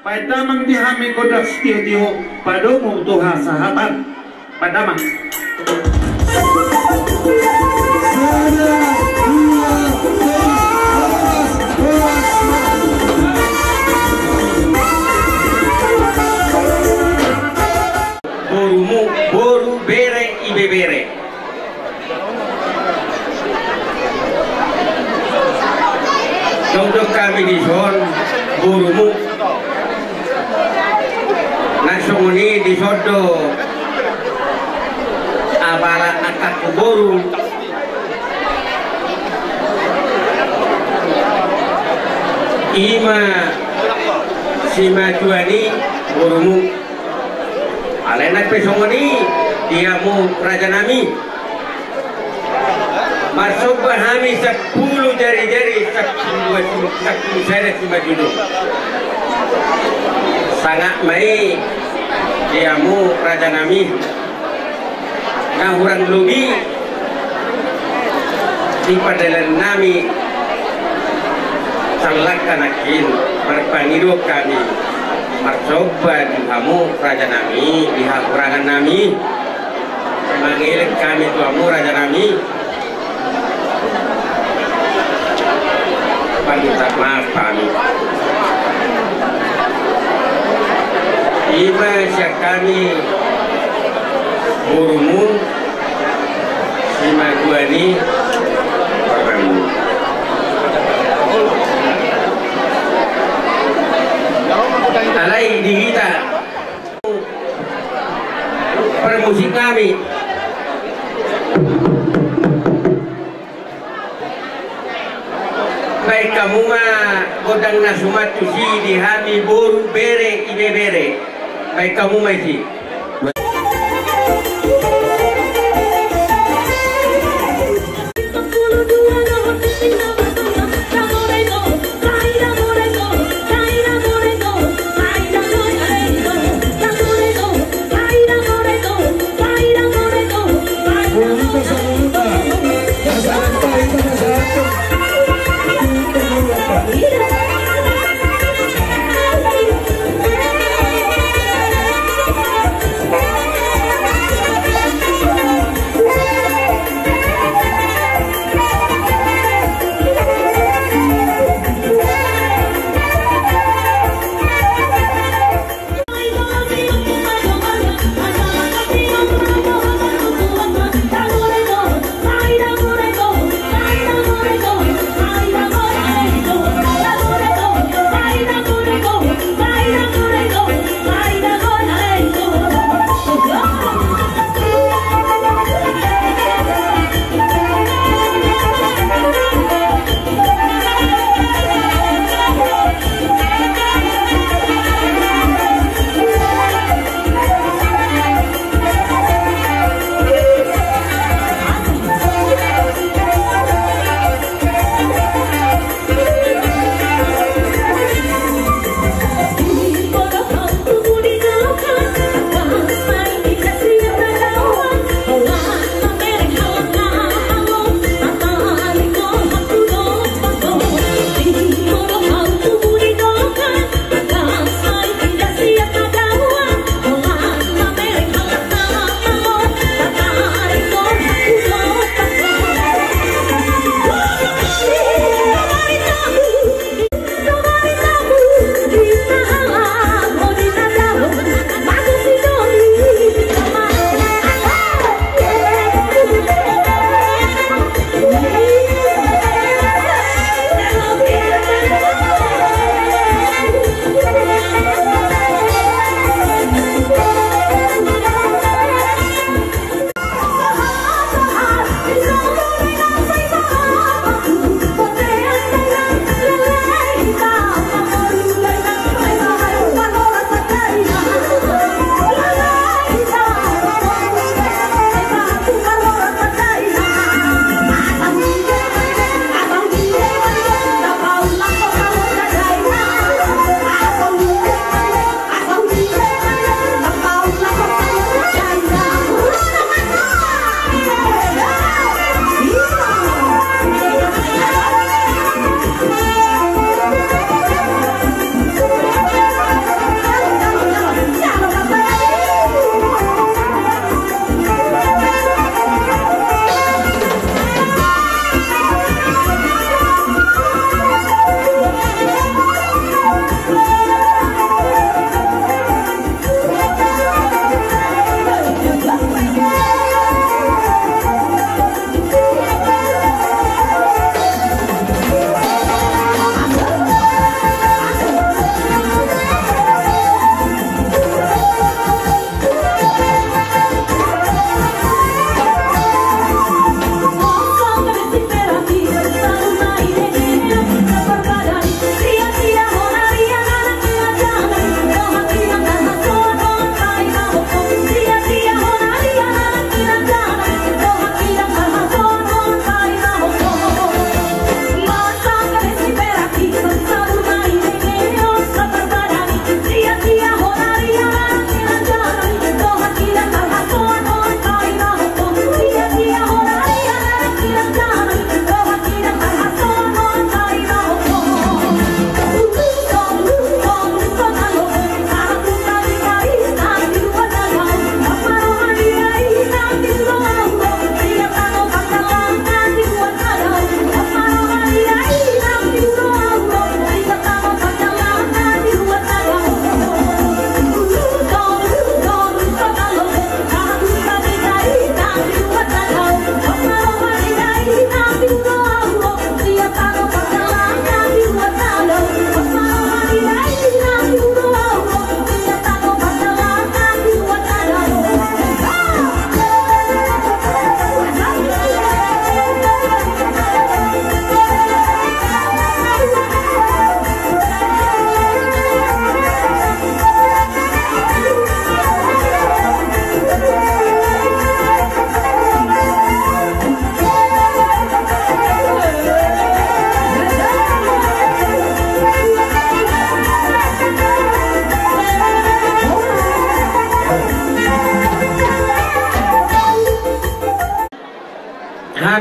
Padamang dihami kodas tiyo-tiyo padomo tuha sahatan padamang borumu boru bere ibe bere contoh kami di son borumu nasunguni di sodo abala akak boru ima sima tuani borumu alenak pesongoni diamu raja nami masuk berhami 10 jari-jari 10 seret sima judul sangat mai diamu raja nami ngahurang lubi di padalan nami salakanakin berpangido kami marcoba dihamu raja nami dihakurangan nami mangilik kami tuamu raja nami minta maaf kami ima siya kami burumu sima duani alay di kita permusik kami baik kamu mah godang nasumat tusi dihami boru bere ibe bere baik kamu mah sih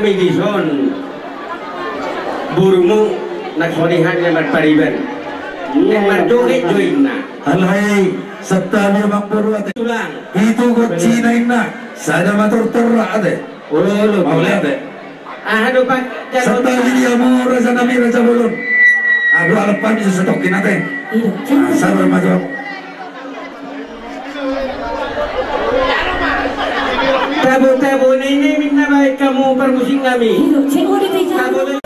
kami di son burumu naksonihan yang berpariban yang berjoget joinna alhay satanya makburu ate tulang itu kok Cina inna sada matur terra ate ulo maule ate ano pa satanya dia mu raja nami raja bulun abu alapan bisa setokin ate sabar maju tabo ini minna baik kamu permusing kami tabo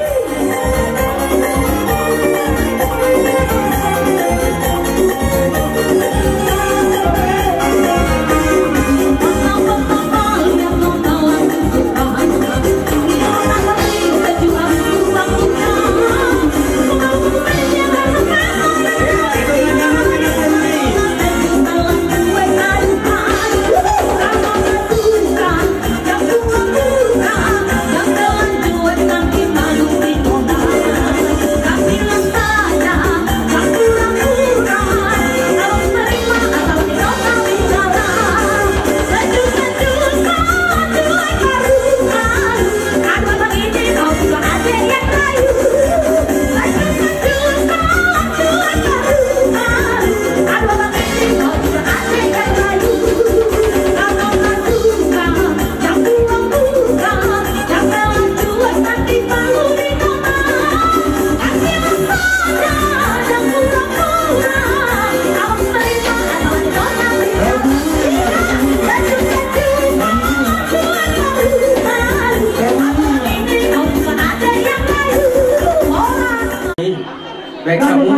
baik kamu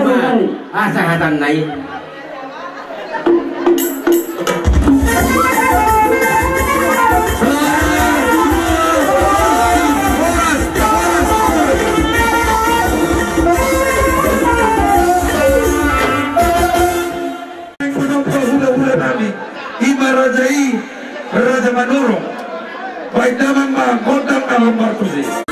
mah sahatan naik Raja Manuro baik damang ma kodang dalam martusi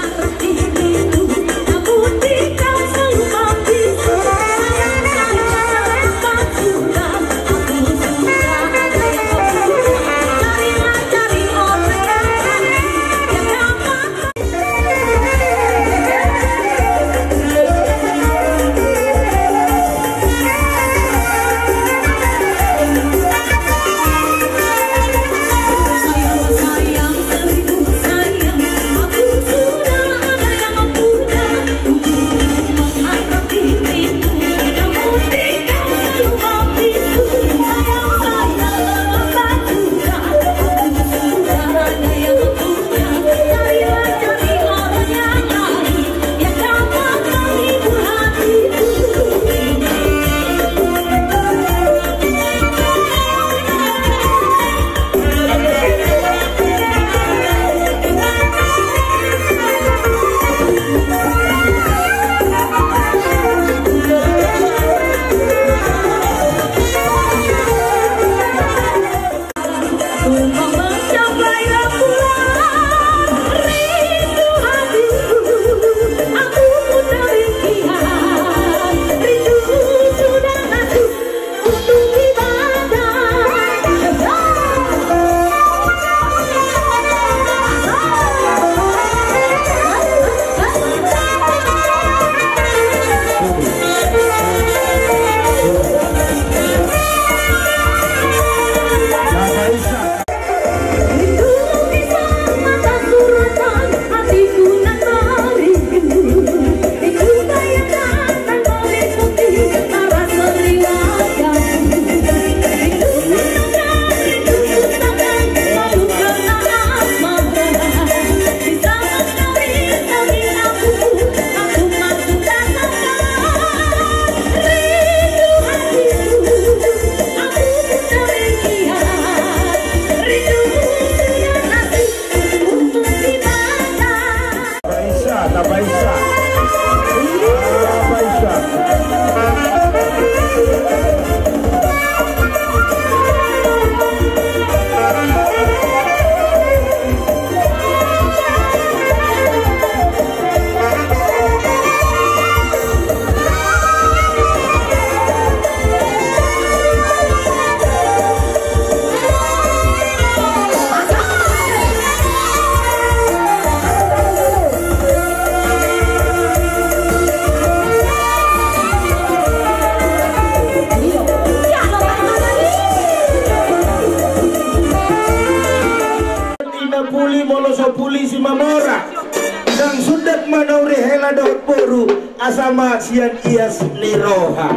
kadot boru asama sian ias niroha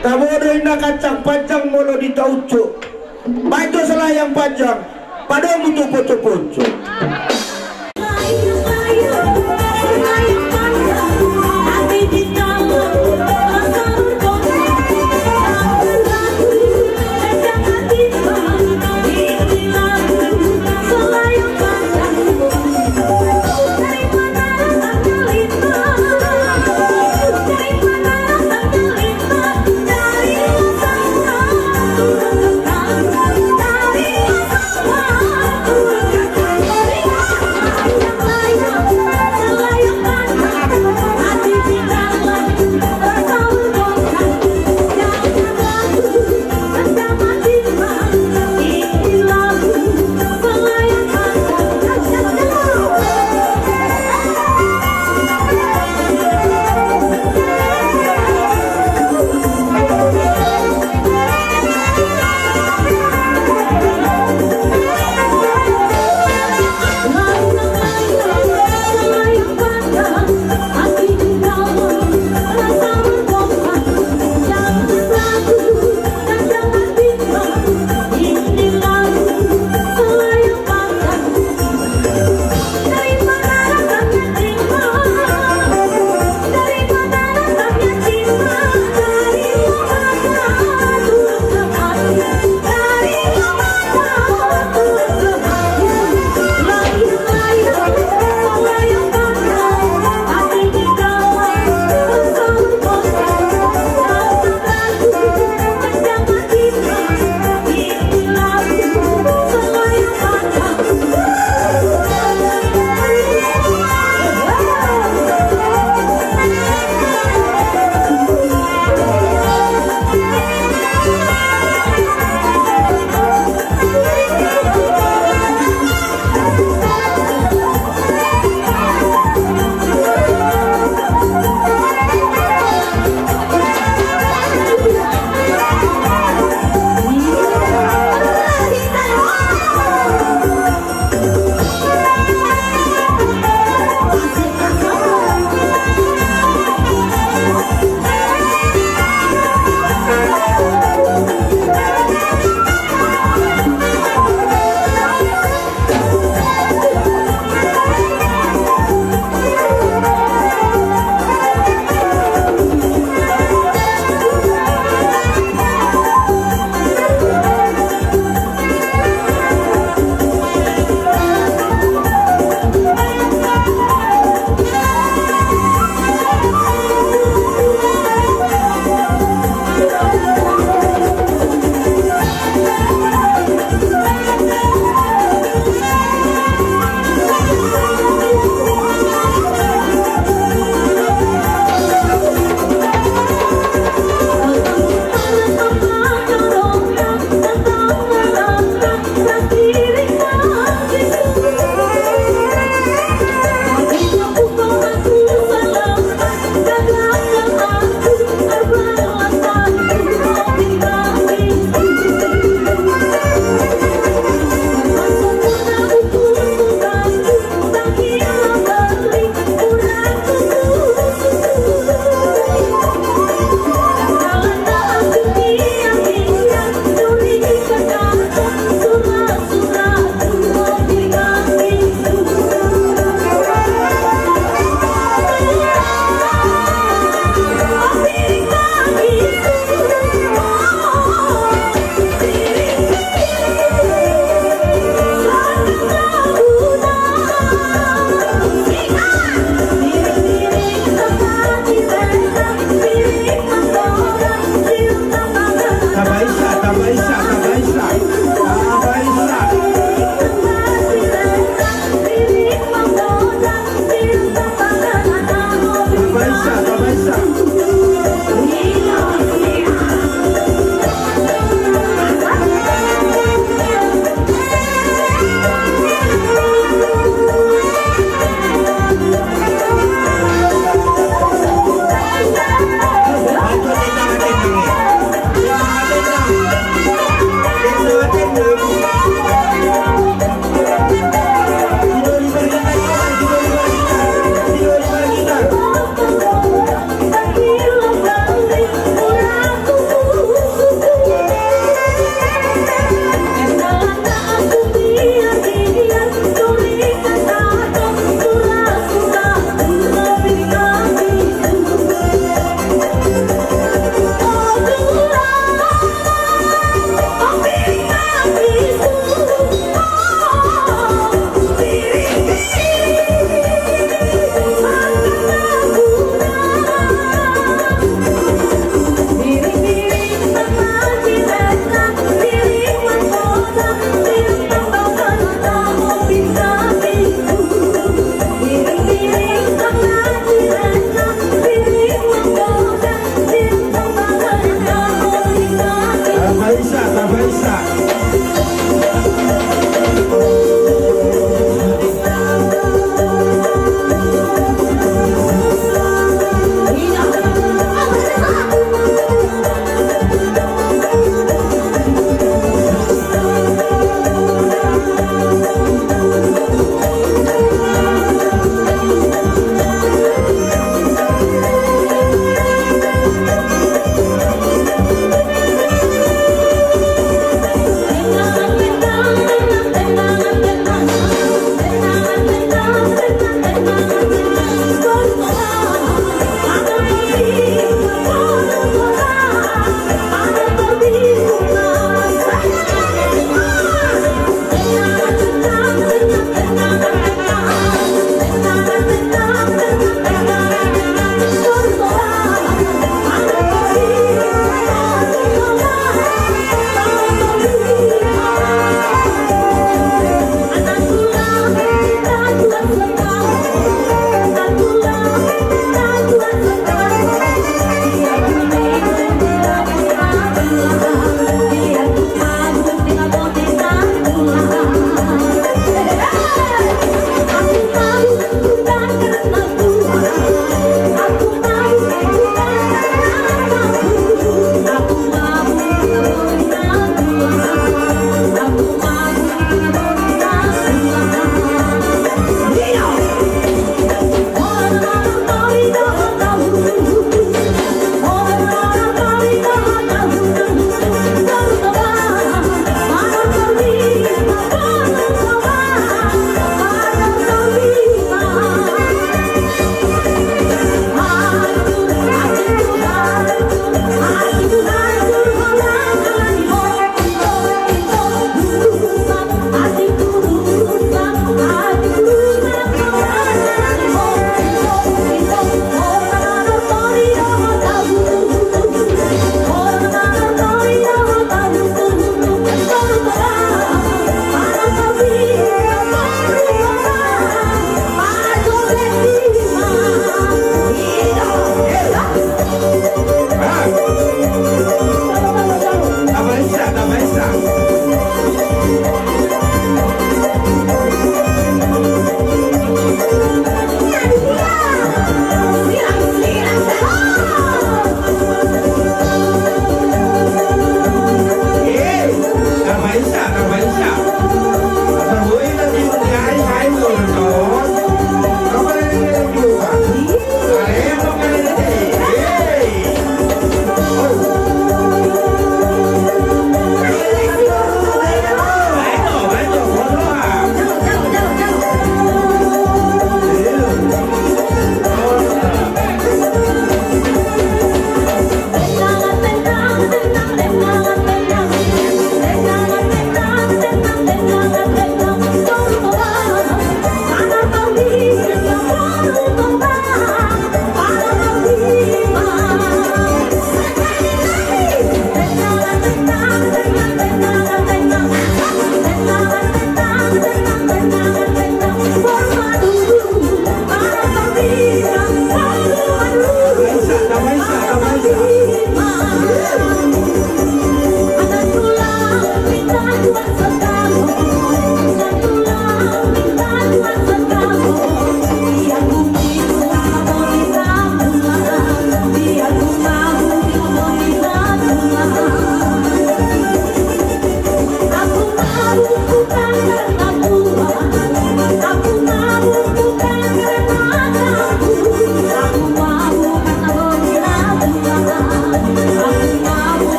tabodoy na kacang panjang molo di tauco baito selayang panjang pada mutu poco-poco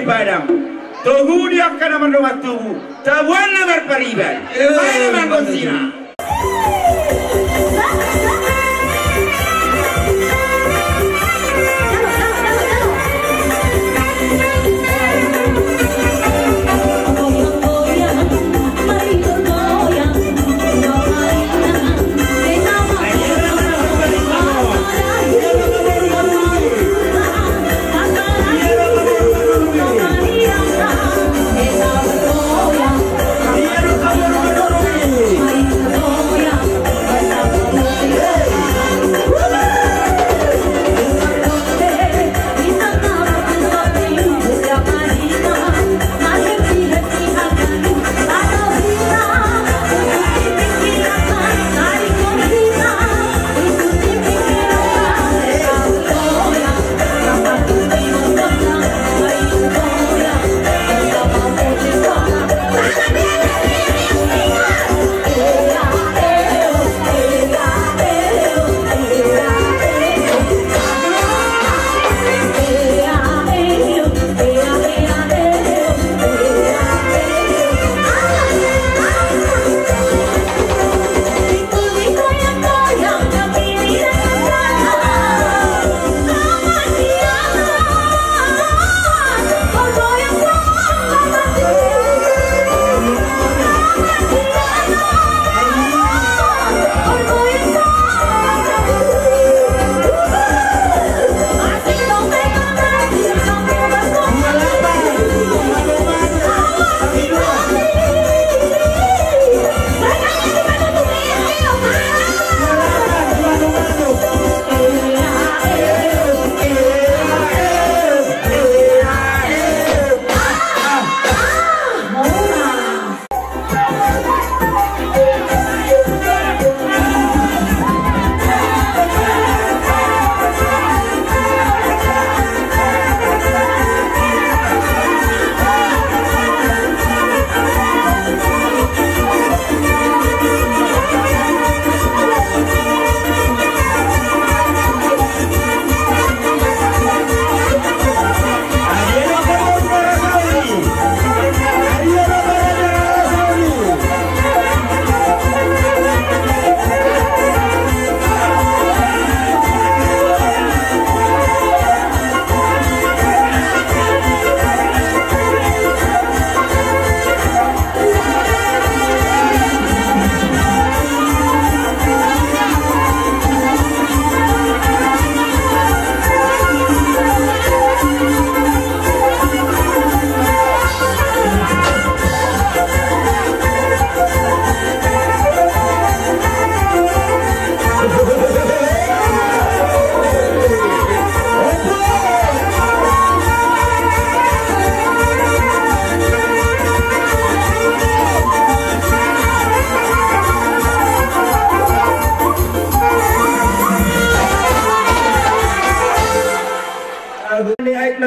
Padang. Togu dia kana mandomat tugu. Tabuan nabar pariban. Mana mangosina.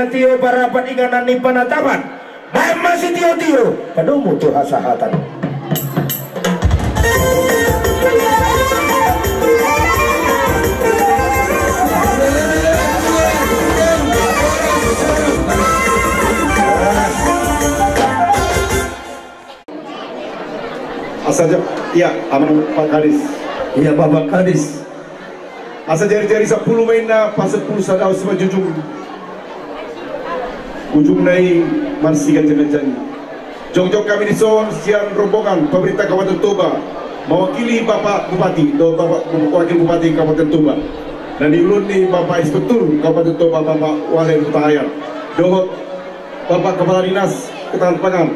Tio parapan ikanan ni panatapan. Baik masih tio-tio. Kadu mutu hasahatan. Asal ya, aman Pak Kadis. Iya Bapak Kadis. Asal jari-jari 10 main na pas 10 sadau semua jujung. Ujung nai marsikan jangan-jangan. Jong-jong kami dison siang rombongan pemerintah Kabupaten Toba mewakili Bapak Bupati atau Bapak Wakil Bupati Kabupaten Toba. Dan diulun ni Bapak Inspektur Kabupaten Toba Bapak Walid Mutahayan. Dohot Bapak Kepala Dinas Ketahanan Pangan,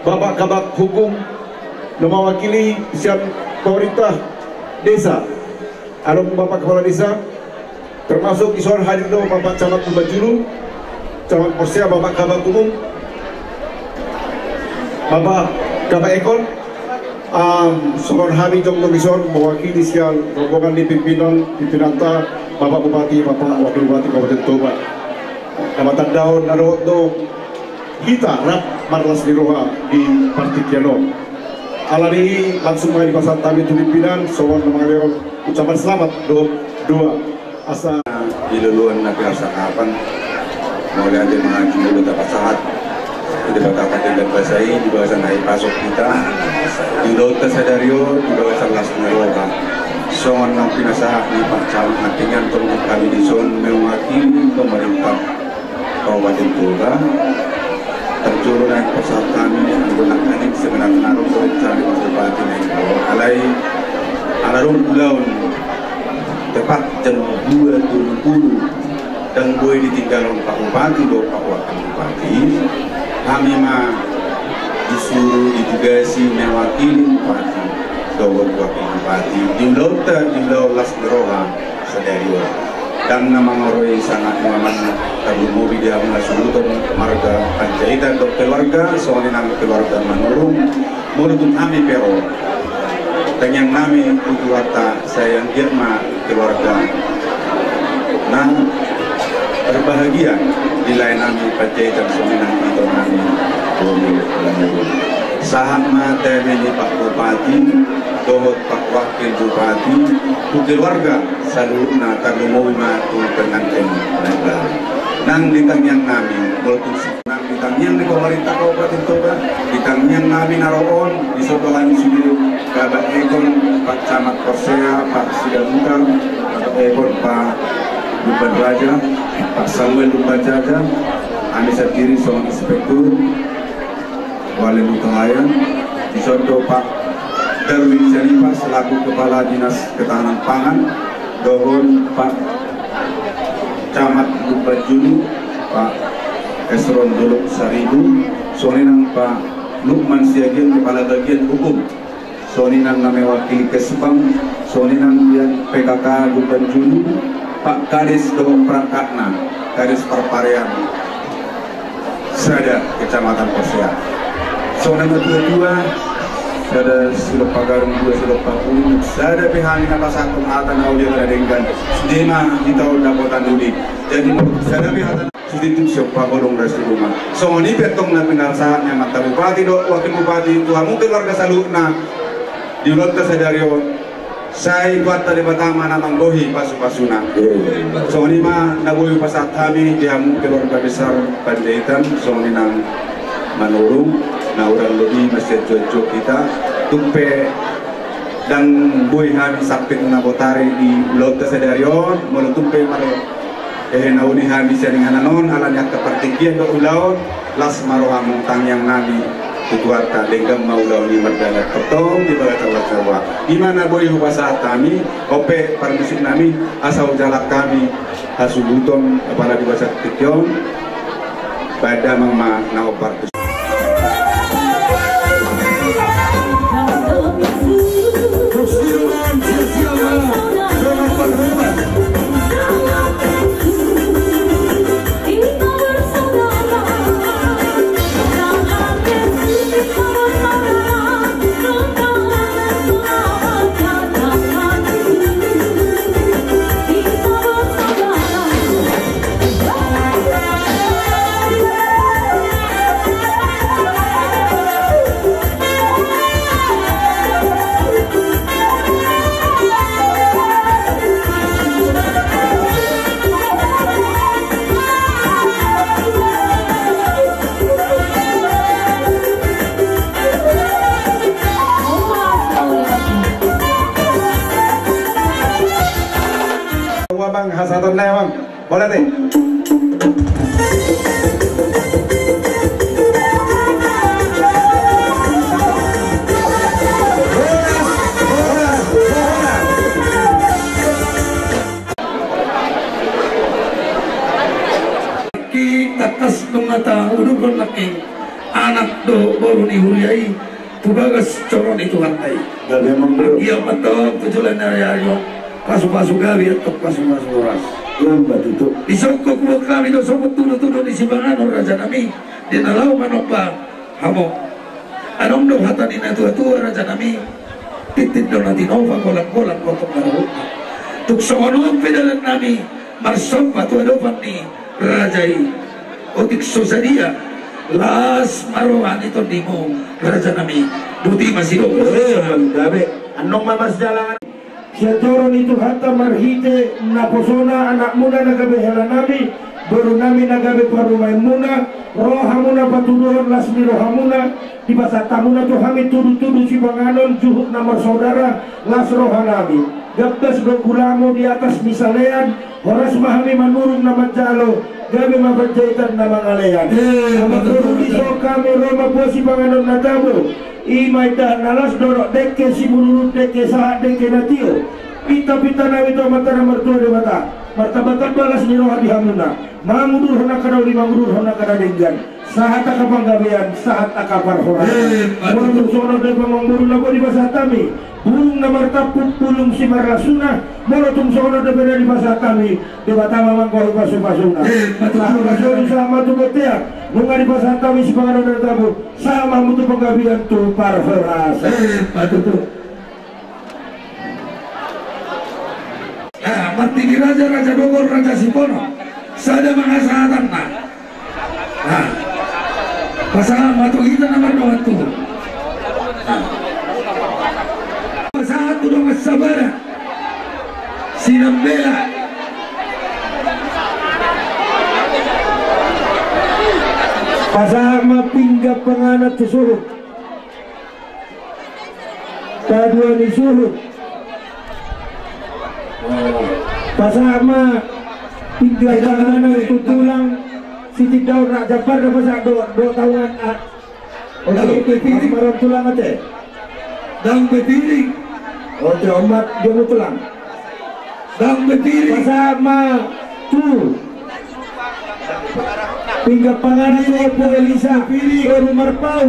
Bapak Kabak Hukum mewakili siang pemerintah desa. Adong Bapak Kepala Desa termasuk isuan hadir do Bapak Camat Bajulu, Camat Porsia, Bapak Kabak Umum, Bapak Kabak Ekon, Soron Hami Jong Nomison mewakili siang rombongan di pimpinan Bapak Bupati, Bapak Wakil Bupati Kabupaten Toba. Namatan daun do kita rap marlas di roha di Partikiano. Alani langsung mengenai pasal kami pimpinan soal mengalir ucapan selamat dua asa di luluan negara sakapan mau lihat di mana kita dapat sahat di Batak dan Basai di bawah naik pasok kita di Laut Sadario di bawah Las Meroka songon nang pinasahak ni Pak Camat nantinya untuk kami di son mewakili pemerintah Kabupaten Toba terjuru naik pesawat kami menggunakan ini sebenarnya naruh rencana Bupati naik alai alarung pulau tepat jam 2.20 dan gue ditinggalkan Pak Bupati do Pak Wakil Bupati kami mah disuruh ditugasi mewakili Bupati do Wakil Bupati di Laut Las Meroha Sadario dan nama ngoroi sangat nyaman kalau mobil dia mengasuhkan marga Panjaitan do keluarga soalnya nama keluarga menurun menurut kami pero dan yang nami tujuata sayang girma keluarga nah berbahagia di lain nami Panjaitan soalnya itu nami saham mata ini Pak Bupati dohot Pak Wakil Bupati tu keluarga salurna kami mau matu pengantin lebar nang ditang yang nami walaupun nang ditang yang di pemerintah Kabupaten Toba ditang yang nami naroon di sotolan sudah kabar ekon Pak Camat Korsea Pak Sidamuka ekon Pak Lupan Raja Pak Samuel Lupan Jaja Anissa Kiri seorang inspektur Wali Mutalayan di soto Pak Darwin Syarifah selaku Kepala Dinas Ketahanan Pangan dohon Pak Camat Lupan Julu Pak Esron Dolok Saribu soninang Pak Lukman Siagin Kepala Bagian Hukum soninang nama wakil Kesbang soninang yang PKK Lupan Julu Pak Kadis Dohok Prakatna Kadis Parparean Serada Kecamatan Korsea soninang kedua ada silap pagarung dua silap pakun ada pihak apa satu hatan audio ada dengan sedema di tahun dapotan duli jadi ada pihak sedikit siapa bolong resi rumah so ini petong na pinal saatnya mata bupati do wakil bupati tuamu keluarga salurna di Laut Sadario saya buat tadi pertama namang bohi pasu-pasuna so ini mah nabohi pasat kami diamu keluarga besar Panjaitan so ini nang manurung nah orang lebih masih cocok kita tumpe dan boy kami sampai na botari di Laut Sadario mulu tumpe mare nauni kami dengan anon alanya kepertikian do ulaun Las Meroha tang yang nabi tutuarta dengan maulau ni merdala potong di bawah cawa-cawa di mana boy bahasa kami ope permisif nami asal jalak kami hasubuton kepala di bahasa tikion pada mama naopartus bang hasatan na bang boleh deh takas nungata udukon laki anak do baru dihuriai tubagas coron itu hantai dan memang iya betul tujuan ayo pasu-pasu gawi atau pasu-pasu ras lomba itu disokok buat kami do sokok tuduh-tuduh di simbangan raja nami di nalau manopa hamo anong do hatan ina tua-tua raja nami titit do nanti nova kolak-kolak kotok naruh tuk sokonon pedalan nami marsok batu adopan ni rajai otik sosadia Las Meroha itu dimo raja nami duti masih do dabe anong mamas jalan Siatoron itu hatta marhite na posona anak muda na kabehela nami baru nami nagabe parumai muna rohamuna patuduhan lasmi rohamuna di pasar tamuna tuh kami tuduh-tuduh si banganon juhuk nama saudara las rohanami gabdas bergulamo di atas misalean horas mahami manurung nama jalo gabe mabajaitan nama ngalean nama di so kami roma posi banganon natabu imai dah nalas dorok deke si bururut deke sahat deke natio pita-pita nawi to matara mertua de mata martabatan balas ni roha dihamuna mangudur hona kada uli mangudur hona kada denggan sahat akapanggabean saat akapar hora mulung sono de pamanguru labo di basatami bulung na martaput pulung si marasuna molotung sono de beda di basatami de batama mangko pasu-pasuna pasu sama tu betia nunga di basatami si pangano dan tabu sama mutu panggabean tu par horas patutu. Mati di Raja Bogor, Raja Sipono sada mga sahatan na pasangan matu kita nomor 2 tu pasangan tu dong sabara sinambela pasangan mapingga penganat susuruh kadua disuruh pasama tinggal tangan itu tulang Siti Daud nak Jafar dah pasang 2 tahun okey piring marah tulang aja dang betiring okey omat dia mau tulang dang betiring pasama tu tinggal panganan Opung Elisa baru marpau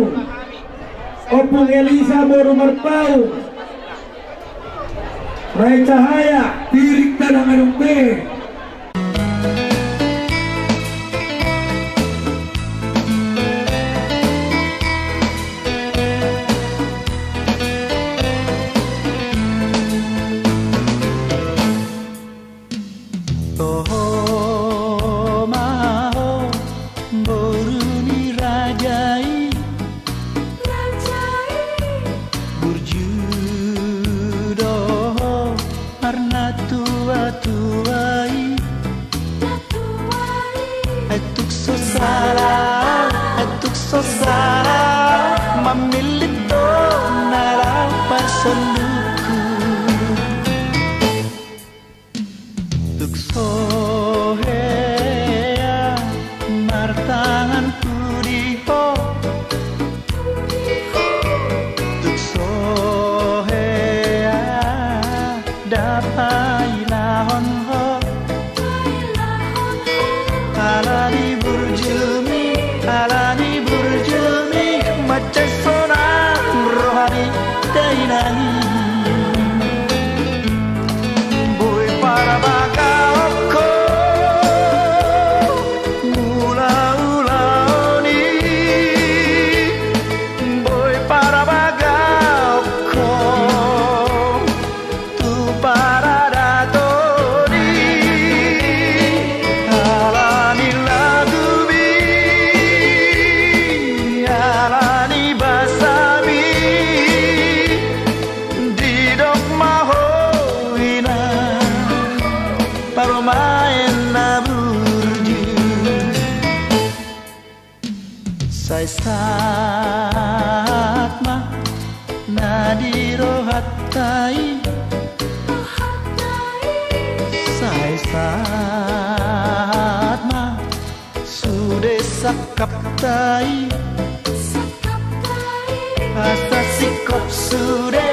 Opung Elisa baru marpau Rai Cahaya piring tanang anong be Mamilito narapan sanduku tukso hea martangan pudiho tukso hea dapai lahon ho alani burjumi macam sonang rohani dainani boy para bagaoko mula-ulaoni boy para bagaoko tu para datoni alani lagubi alani basabi didok mahoina paromain naburju sai satma nadiro hattai sai satma sude sakaptai asa sikap sude